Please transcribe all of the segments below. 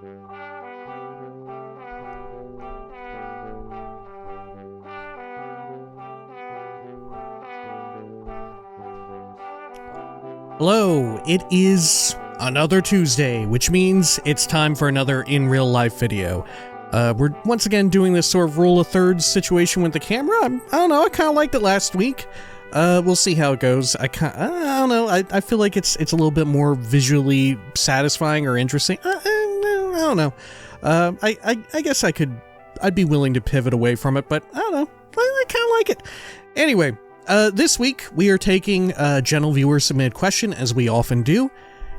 Hello, it is another Tuesday, which means it's time for another in real life video. We're once again doing this sort of rule of thirds situation with the camera. I don't know, I kind of liked it last week. We'll see how it goes. I don't know, I feel like it's a little bit more visually satisfying or interesting. I don't know. I guess I'd be willing to pivot away from it, but I don't know, I kind of like it. Anyway. This week, we are taking a general viewer submitted question, as we often do,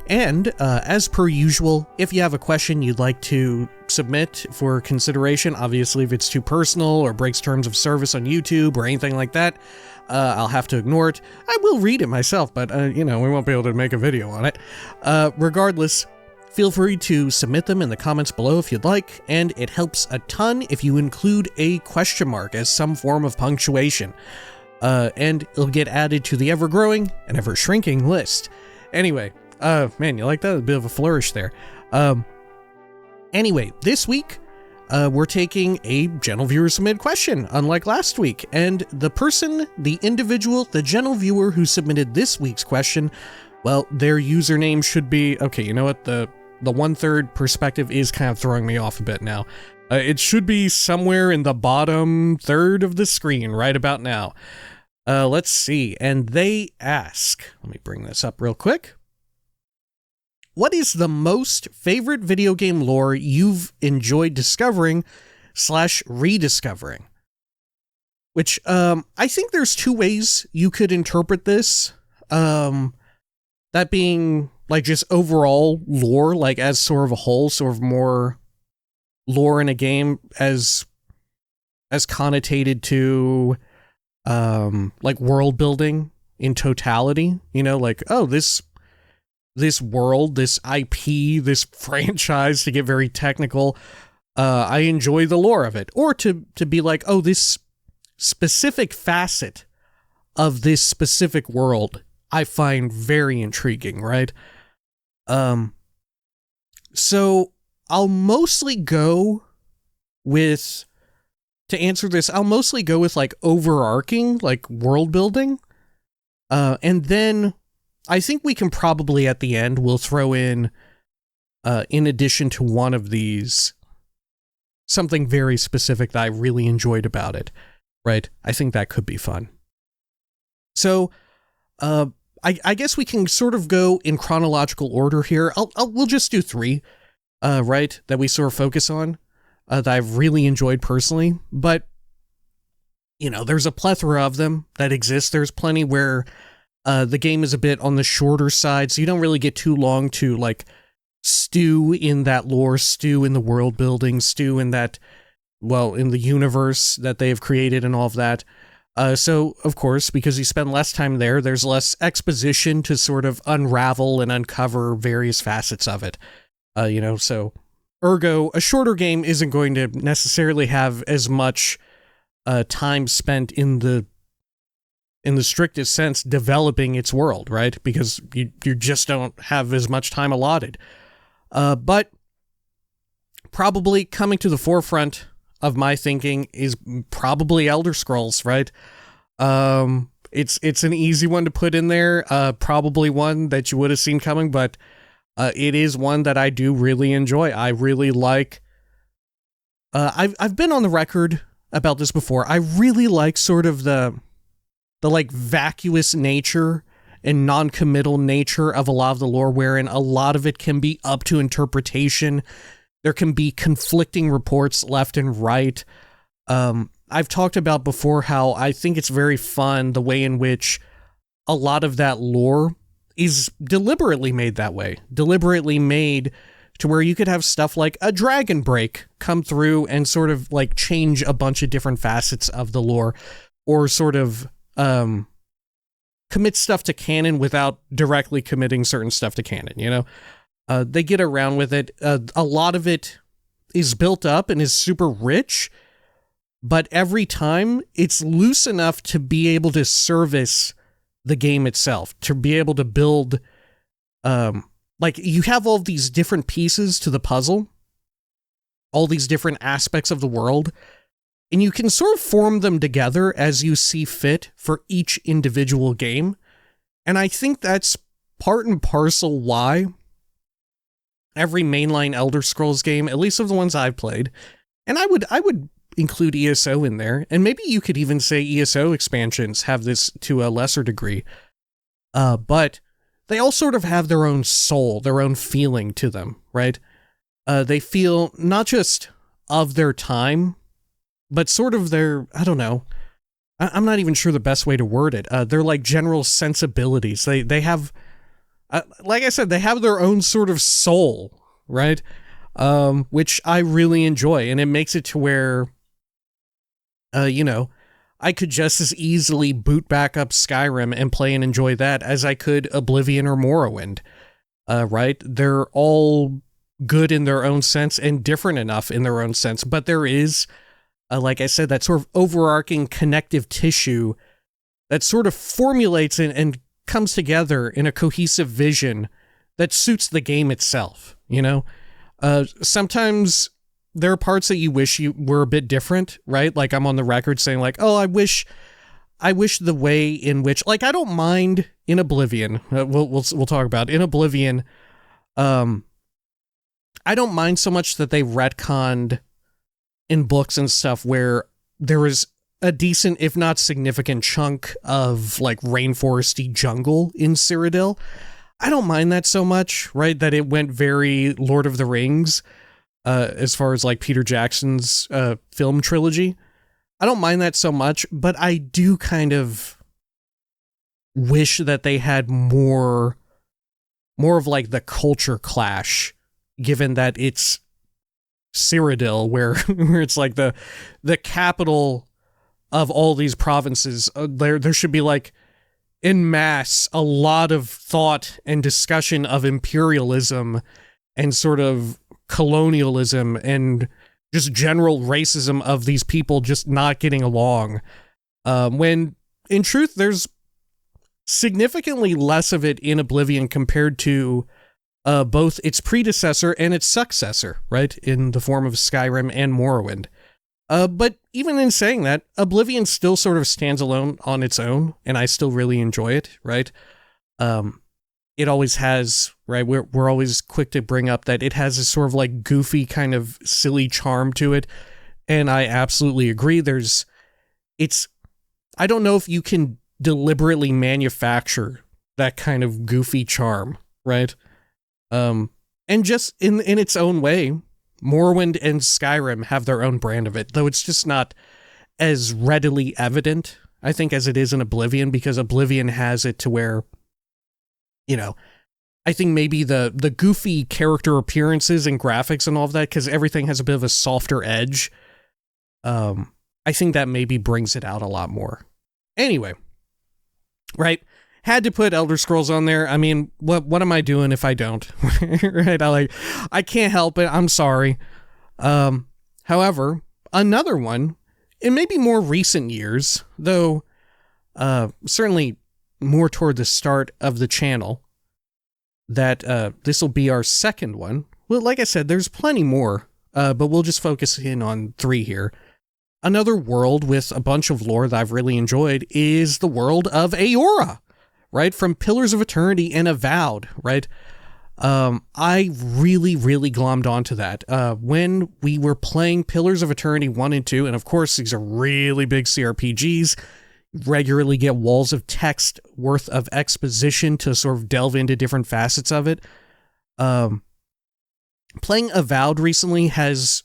and as per usual, if you have a question you'd like to submit for consideration, obviously if it's too personal or breaks terms of service on YouTube or anything like that, I'll have to ignore it. I will read it myself, but, we won't be able to make a video on it. Regardless, feel free to submit them in the comments below if you'd like, and it helps a ton if you include a question mark as some form of punctuation. And it'll get added to the ever-growing and ever-shrinking list. Anyway, man, you like that? A bit of a flourish there. Anyway, this week, we're taking a general viewer submitted question, unlike last week. And the person, the individual, the general viewer who submitted this week's question, well, their username should be... Okay, you know what? The 1/3 perspective is kind of throwing me off a bit now. It should be somewhere in the bottom third of the screen right about now. Let's see. And they ask, let me bring this up real quick. What is the most favorite video game lore you've enjoyed discovering / rediscovering? Which, I think there's two ways you could interpret this. That being, like, just overall lore, like, as sort of a whole, sort of more lore in a game as connotated to like world building in totality, like, oh, this world, this IP, this franchise, to get very technical, I enjoy the lore of it. Or to be like, oh, this specific facet of this specific world I find very intriguing, right? So I'll mostly go with, to answer this, I'll mostly go with, like, overarching, like, world building. And then I think we can probably, at the end, we'll throw in addition to one of these, something very specific that I really enjoyed about it, right? I think that could be fun. So, I guess we can sort of go in chronological order here. We'll just do 3. Right, that we sort of focus on, that I've really enjoyed personally, but, there's a plethora of them that exist. There's plenty where the game is a bit on the shorter side, so you don't really get too long to, like, stew in that lore, stew in the world building, stew in that, well, in the universe that they have created and all of that. So, of course, because you spend less time there, there's less exposition to sort of unravel and uncover various facets of it. So ergo, a shorter game isn't going to necessarily have as much time spent in the strictest sense developing its world, right? Because you just don't have as much time allotted. But probably coming to the forefront of my thinking is probably Elder Scrolls, right? It's an easy one to put in there, probably one that you would have seen coming, but it is one that I do really enjoy. I really like... I've been on the record about this before. I really like sort of the like vacuous nature and non-committal nature of a lot of the lore, wherein a lot of it can be up to interpretation. There can be conflicting reports left and right. I've talked about before how I think it's very fun the way in which a lot of that lore is deliberately made that way. Deliberately made to where you could have stuff like a dragon break come through and sort of like change a bunch of different facets of the lore, or sort of commit stuff to canon without directly committing certain stuff to canon, you know? They get around with it. A lot of it is built up and is super rich, but every time it's loose enough to be able to service the game itself, to be able to build, like you have all these different pieces to the puzzle, all these different aspects of the world, and you can sort of form them together as you see fit for each individual game. And I think that's part and parcel why every mainline Elder Scrolls game, at least of the ones I've played, and I would include ESO in there, and maybe you could even say ESO expansions have this to a lesser degree, but they all sort of have their own soul, their own feeling to them, right? They feel not just of their time, but sort of their, I don't know, I'm not even sure the best way to word it. They're like general sensibilities. They have, like I said, they have their own sort of soul, right? Which I really enjoy, and it makes it to where, I could just as easily boot back up Skyrim and play and enjoy that as I could Oblivion or Morrowind, right? They're all good in their own sense and different enough in their own sense, but there is, like I said, that sort of overarching connective tissue that sort of formulates and comes together in a cohesive vision that suits the game itself, Sometimes there are parts that you wish you were a bit different, right? Like I'm on the record saying like, oh, I wish the way in which, like, I don't mind in Oblivion, we'll talk about in Oblivion, I don't mind so much that they retconned in books and stuff where there is a decent, if not significant chunk of like rainforesty jungle in Cyrodiil. I don't mind that so much, right? That it went very Lord of the Rings, as far as like Peter Jackson's film trilogy. I don't mind that so much, but I do kind of wish that they had more of like the culture clash, given that it's Cyrodiil, where it's like the capital of all these provinces. There should be like en masse a lot of thought and discussion of imperialism and sort of colonialism and just general racism of these people just not getting along, when in truth there's significantly less of it in Oblivion compared to both its predecessor and its successor, right, in the form of Skyrim and Morrowind. But even in saying that, Oblivion still sort of stands alone on its own, and I still really enjoy it, right? It always has, right? We're always quick to bring up that it has this sort of like goofy kind of silly charm to it, and I absolutely agree. I don't know if you can deliberately manufacture that kind of goofy charm, right? And just in its own way, Morrowind and Skyrim have their own brand of it, though it's just not as readily evident, I think, as it is in Oblivion, because Oblivion has it to where, I think maybe the goofy character appearances and graphics and all of that, because everything has a bit of a softer edge, I think that maybe brings it out a lot more. Anyway, right? Had to put Elder Scrolls on there. I mean, what am I doing if I don't? Right? I can't help it. I'm sorry. However, another one, in maybe more recent years, though certainly more toward the start of the channel, that this will be our second one. Well, like I said, there's plenty more, but we'll just focus in on 3 here. Another world with a bunch of lore that I've really enjoyed is the world of Eora, right? From Pillars of Eternity and Avowed, right? I really, really glommed onto that. When we were playing Pillars of Eternity 1 and 2, and of course, these are really big CRPGs, regularly get walls of text worth of exposition to sort of delve into different facets of it. Playing Avowed recently has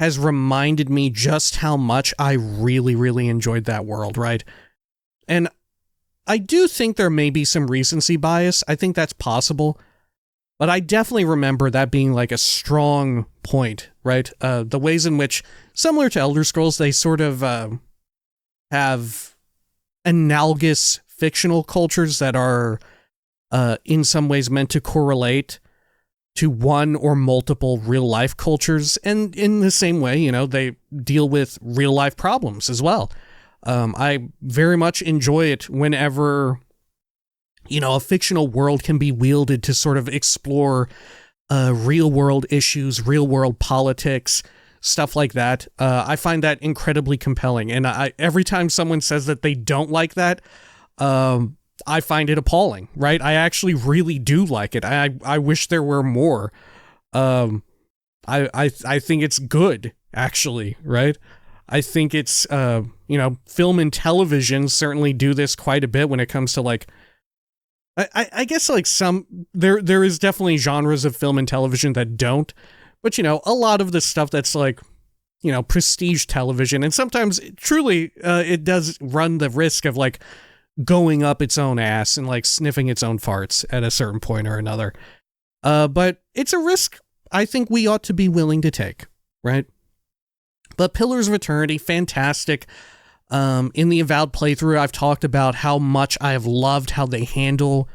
reminded me just how much I really, really enjoyed that world, right? And I do think there may be some recency bias. I think that's possible. But I definitely remember that being like a strong point, right? The ways in which, similar to Elder Scrolls, they sort of have analogous fictional cultures that are in some ways meant to correlate to one or multiple real-life cultures. And in the same way, they deal with real-life problems as well. I very much enjoy it whenever, a fictional world can be wielded to sort of explore real world issues, real world politics, stuff like that. I find that incredibly compelling. And every time someone says that they don't like that, I find it appalling, right? I actually really do like it. I wish there were more. I think it's good, actually, right? I think it's, film and television certainly do this quite a bit when it comes to, like, I guess, like, there is definitely genres of film and television that don't, but, a lot of the stuff that's, like, prestige television, and sometimes, truly, it does run the risk of, like, going up its own ass and, like, sniffing its own farts at a certain point or another. But it's a risk I think we ought to be willing to take, right? But Pillars of Eternity, fantastic. In the Avowed playthrough, I've talked about how much I have loved how they handle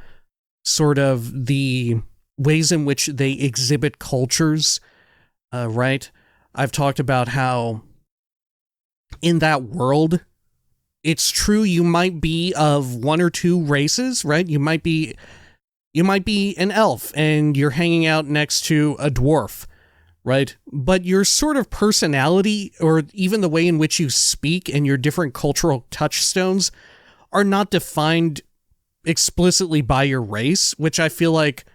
sort of the ways in which they exhibit cultures, right? I've talked about how in that world, it's true you might be of one or two races, right? You might be an elf and you're hanging out next to a dwarf, right? But your sort of personality, or even the way in which you speak and your different cultural touchstones, are not defined explicitly by your race, which I feel like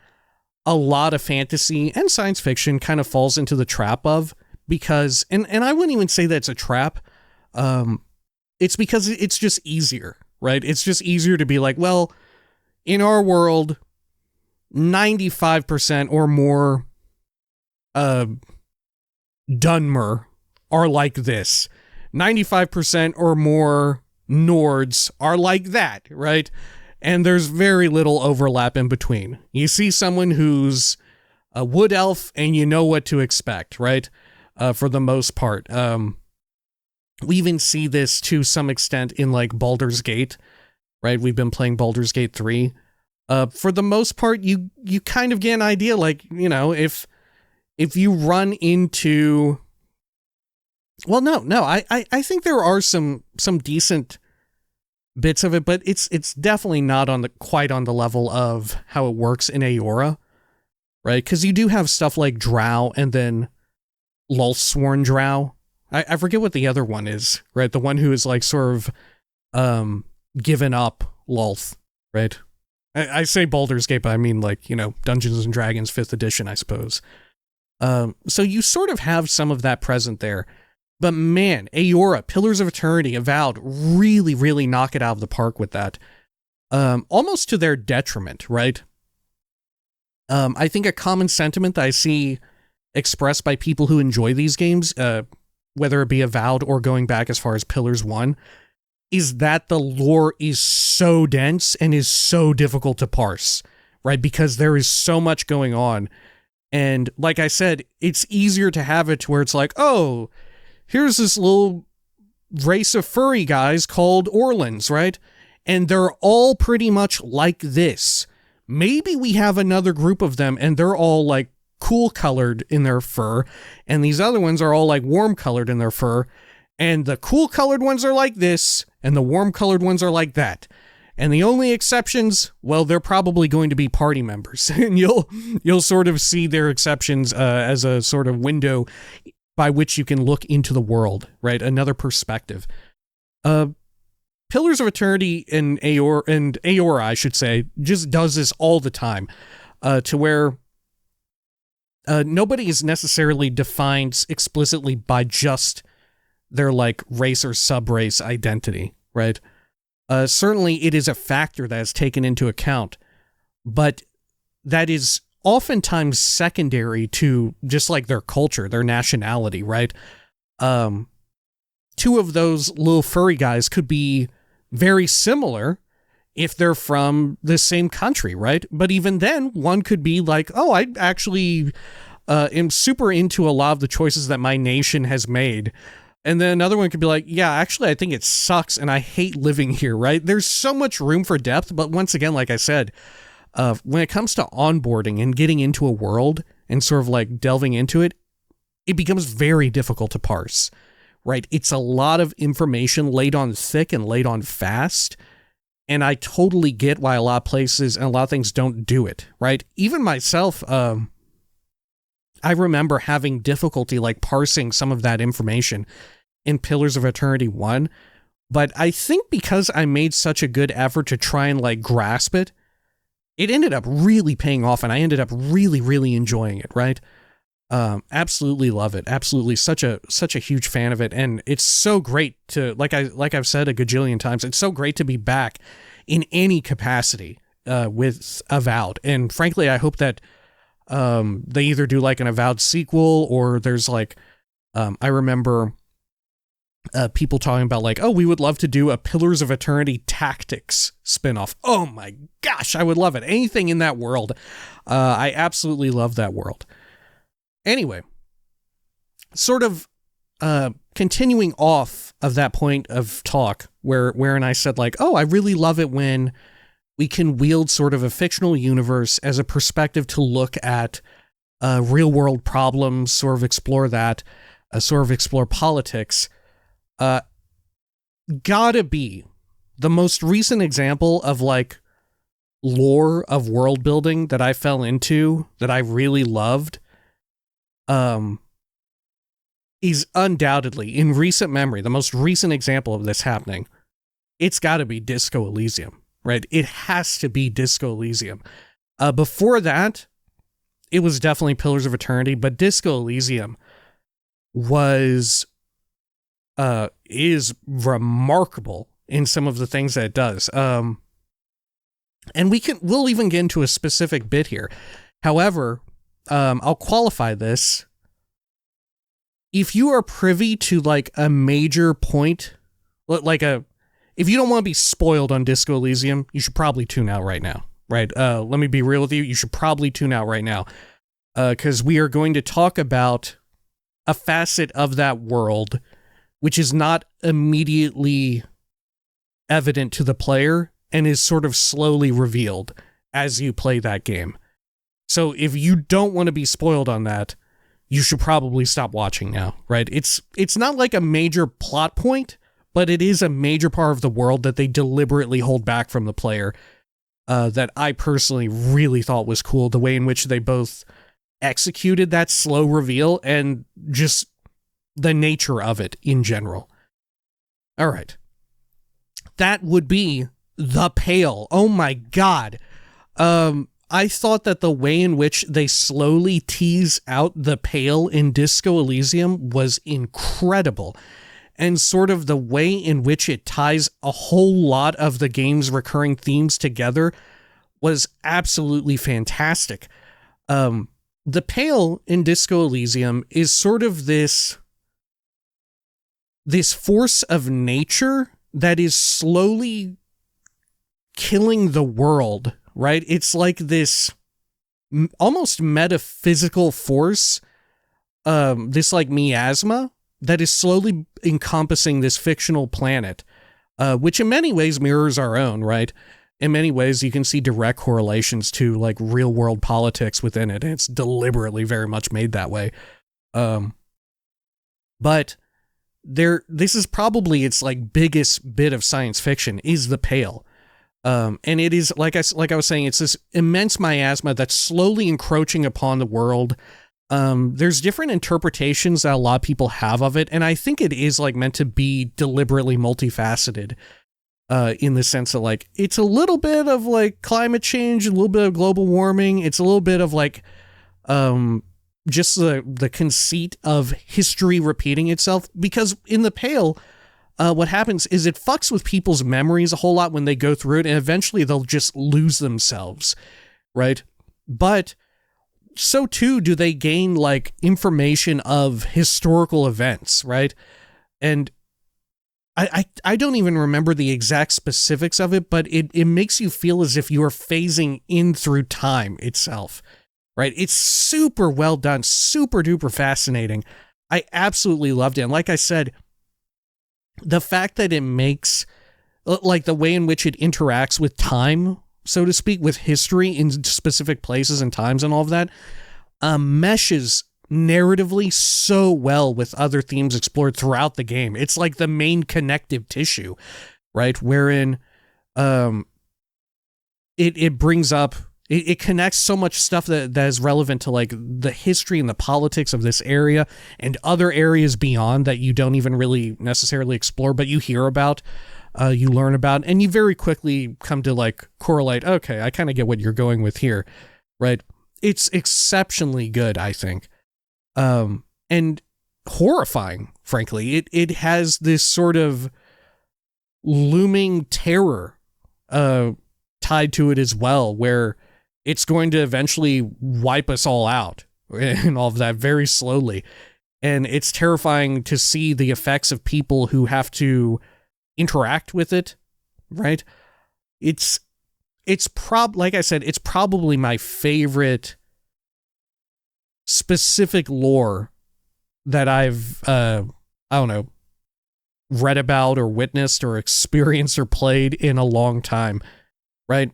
a lot of fantasy and science fiction kind of falls into the trap of, because, and I wouldn't even say that it's a trap, it's because it's just easier, right? It's just easier to be like, well, in our world, 95% or more Dunmer are like this. 95% or more Nords are like that, right? And there's very little overlap in between. You see someone who's a wood elf and you know what to expect, right? For the most part. We even see this to some extent in, like, Baldur's Gate, right? We've been playing Baldur's Gate 3. For the most part, you kind of get an idea, like, if you run into, well, no, I think there are some decent bits of it, but it's definitely not quite on the level of how it works in Aora, right? Because you do have stuff like Drow and then Lulthsworn Drow. I forget what the other one is, right? The one who is, like, sort of given up Lulth, right? I say Baldur's Gate, but I mean, like, Dungeons and Dragons 5th edition, I suppose. So you sort of have some of that present there. But man, Aora, Pillars of Eternity, Avowed, really, really knock it out of the park with that. Almost to their detriment, right? I think a common sentiment that I see expressed by people who enjoy these games, whether it be Avowed or going back as far as Pillars 1, is that the lore is so dense and is so difficult to parse, right? Because there is so much going on. And like I said, it's easier to have it to where it's like, oh, here's this little race of furry guys called Orlans, right? And they're all pretty much like this. Maybe we have another group of them and they're all, like, cool colored in their fur, and these other ones are all, like, warm colored in their fur. And the cool colored ones are like this, and the warm colored ones are like that. And the only exceptions, well, they're probably going to be party members. And you'll sort of see their exceptions as a sort of window by which you can look into the world, right? Another perspective. Pillars of Eternity and Aora, I should say, just does this all the time, to where nobody is necessarily defined explicitly by just their, like, race or sub-race identity, right? Certainly it is a factor that is taken into account, but that is oftentimes secondary to just, like, their culture, their nationality, right? Two of those little furry guys could be very similar if they're from the same country, right? But even then, one could be like, oh, I actually am super into a lot of the choices that my nation has made. And then another one could be like, yeah, actually, I think it sucks and I hate living here, right? There's so much room for depth. But once again, like I said, when it comes to onboarding and getting into a world and sort of, like, delving into it, it becomes very difficult to parse, right? It's a lot of information laid on thick and laid on fast. And I totally get why a lot of places and a lot of things don't do it, right? Even myself, I remember having difficulty like parsing some of that information in Pillars of Eternity 1, but I think because I made such a good effort to try and like grasp it, it ended up really paying off, and I ended up really, really enjoying it, right? Absolutely love it. Absolutely such a huge fan of it, and it's so great to like I've said a gajillion times, it's so great to be back in any capacity with Avowed. And frankly, I hope that they either do like an Avowed sequel, or there's like I remember people talking about like, oh, we would love to do a Pillars of Eternity Tactics spinoff. Oh my gosh, I would love it. Anything in that world. I absolutely love that world. Anyway, sort of continuing off of that point of talk wherein I said like, oh, I really love it when we can wield sort of a fictional universe as a perspective to look at real world problems, sort of explore that, sort of explore politics. Gotta be the most recent example of like lore of world building that I fell into that I really loved is undoubtedly in recent memory the most recent example of this happening. It's got to be Disco Elysium, right? It has to be Disco Elysium. Before that, it was definitely Pillars of Eternity, but Disco Elysium is remarkable in some of the things that it does. And we'll even get into a specific bit here. However, I'll qualify this. If you are privy to like a major point, if you don't want to be spoiled on Disco Elysium, you should probably tune out right now, right? Let me be real with you. You should probably tune out right now, because we are going to talk about a facet of that world which is not immediately evident to the player and is sort of slowly revealed as you play that game. So if you don't want to be spoiled on that, you should probably stop watching now, right? It's not like a major plot point, but it is a major part of the world that they deliberately hold back from the player, that I personally really thought was cool, the way in which they both executed that slow reveal and just the nature of it in general. All right. That would be The Pale. Oh my God. I thought that the way in which they slowly tease out the Pale in Disco Elysium was incredible. And sort of the way in which it ties a whole lot of the game's recurring themes together was absolutely fantastic. The Pale in Disco Elysium is sort of this force of nature that is slowly killing the world, right? It's like this almost metaphysical force, this like miasma that is slowly encompassing this fictional planet, which in many ways mirrors our own, right? In many ways, you can see direct correlations to like real world politics within it. And it's deliberately very much made that way. But this is probably its like biggest bit of science fiction is the Pale. And it is, like I was saying, it's this immense miasma that's slowly encroaching upon the world. There's different interpretations that a lot of people have of it, and I think it is like meant to be deliberately multifaceted, in the sense that like it's a little bit of like climate change, a little bit of global warming, it's a little bit of like just the conceit of history repeating itself, because in the Pale, what happens is it fucks with people's memories a whole lot when they go through it, and eventually they'll just lose themselves, right? But so too do they gain like information of historical events, right? And I don't even remember the exact specifics of it, but it makes you feel as if you are phasing in through time itself, right? It's super well done, super duper fascinating. I absolutely loved it. And like I said, the fact that it makes, like the way in which it interacts with time, so to speak, with history in specific places and times and all of that, meshes narratively so well with other themes explored throughout the game. It's like the main connective tissue, right? Wherein it brings up It connects so much stuff that is relevant to like the history and the politics of this area and other areas beyond that you don't even really necessarily explore, but you hear about, you learn about, and you very quickly come to like correlate, okay, I kind of get what you're going with here, right? It's exceptionally good, I think. And horrifying, frankly. It has this sort of looming terror tied to it as well, where it's going to eventually wipe us all out and all of that very slowly. And it's terrifying to see the effects of people who have to interact with it, right? Like I said, it's probably my favorite specific lore that I've, I don't know, read about or witnessed or experienced or played in a long time, right?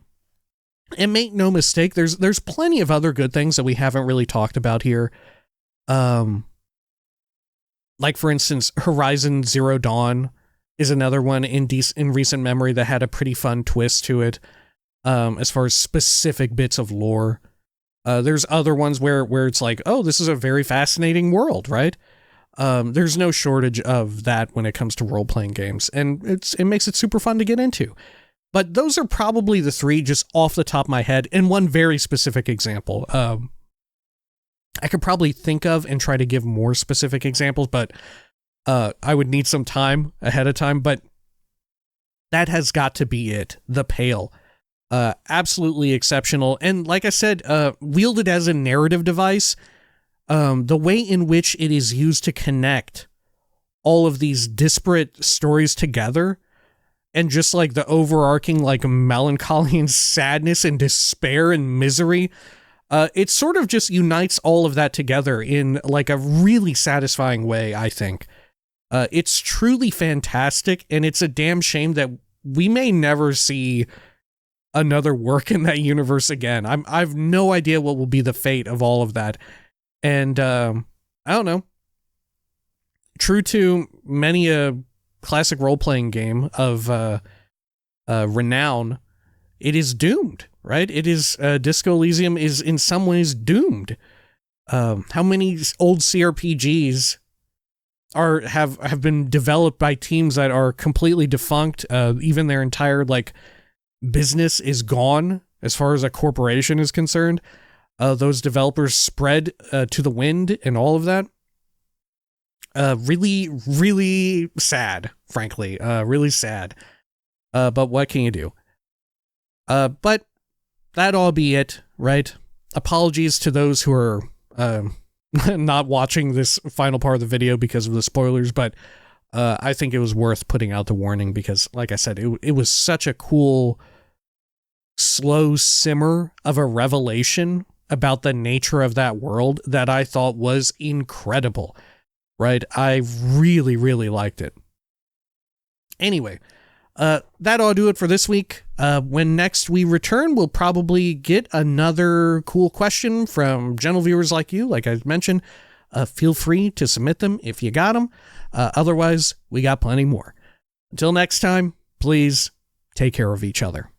And make no mistake, there's plenty of other good things that we haven't really talked about here. Like, for instance, Horizon Zero Dawn is another one in recent memory that had a pretty fun twist to it, as far as specific bits of lore. There's other ones where it's like, oh, this is a very fascinating world, right? There's no shortage of that when it comes to role-playing games, and it makes it super fun to get into. But those are probably the three just off the top of my head, and one very specific example. I could probably think of and try to give more specific examples, but I would need some time ahead of time, but that has got to be it. The Pale. Absolutely exceptional. And like I said, wielded as a narrative device, the way in which it is used to connect all of these disparate stories together, and just like the overarching like melancholy and sadness and despair and misery, it sort of just unites all of that together in like a really satisfying way, I think. It's truly fantastic, and it's a damn shame that we may never see another work in that universe again. I've no idea what will be the fate of all of that. And I don't know. True to many a classic role-playing game of renown, it is doomed, right? It is Disco Elysium is in some ways doomed. How many old CRPGs have been developed by teams that are completely defunct? Even their entire like business is gone as far as a corporation is concerned. Those developers spread to the wind and all of that. Really, really sad, frankly. Really sad. But what can you do? But that all be it, right? Apologies to those who are not watching this final part of the video because of the spoilers, but I think it was worth putting out the warning because, like I said, it was such a cool, slow simmer of a revelation about the nature of that world that I thought was incredible, right? I really, really liked it. Anyway, that ought to do it for this week. When next we return, we'll probably get another cool question from gentle viewers like you, like I mentioned. Feel free to submit them if you got them. Otherwise, we got plenty more. Until next time, please take care of each other.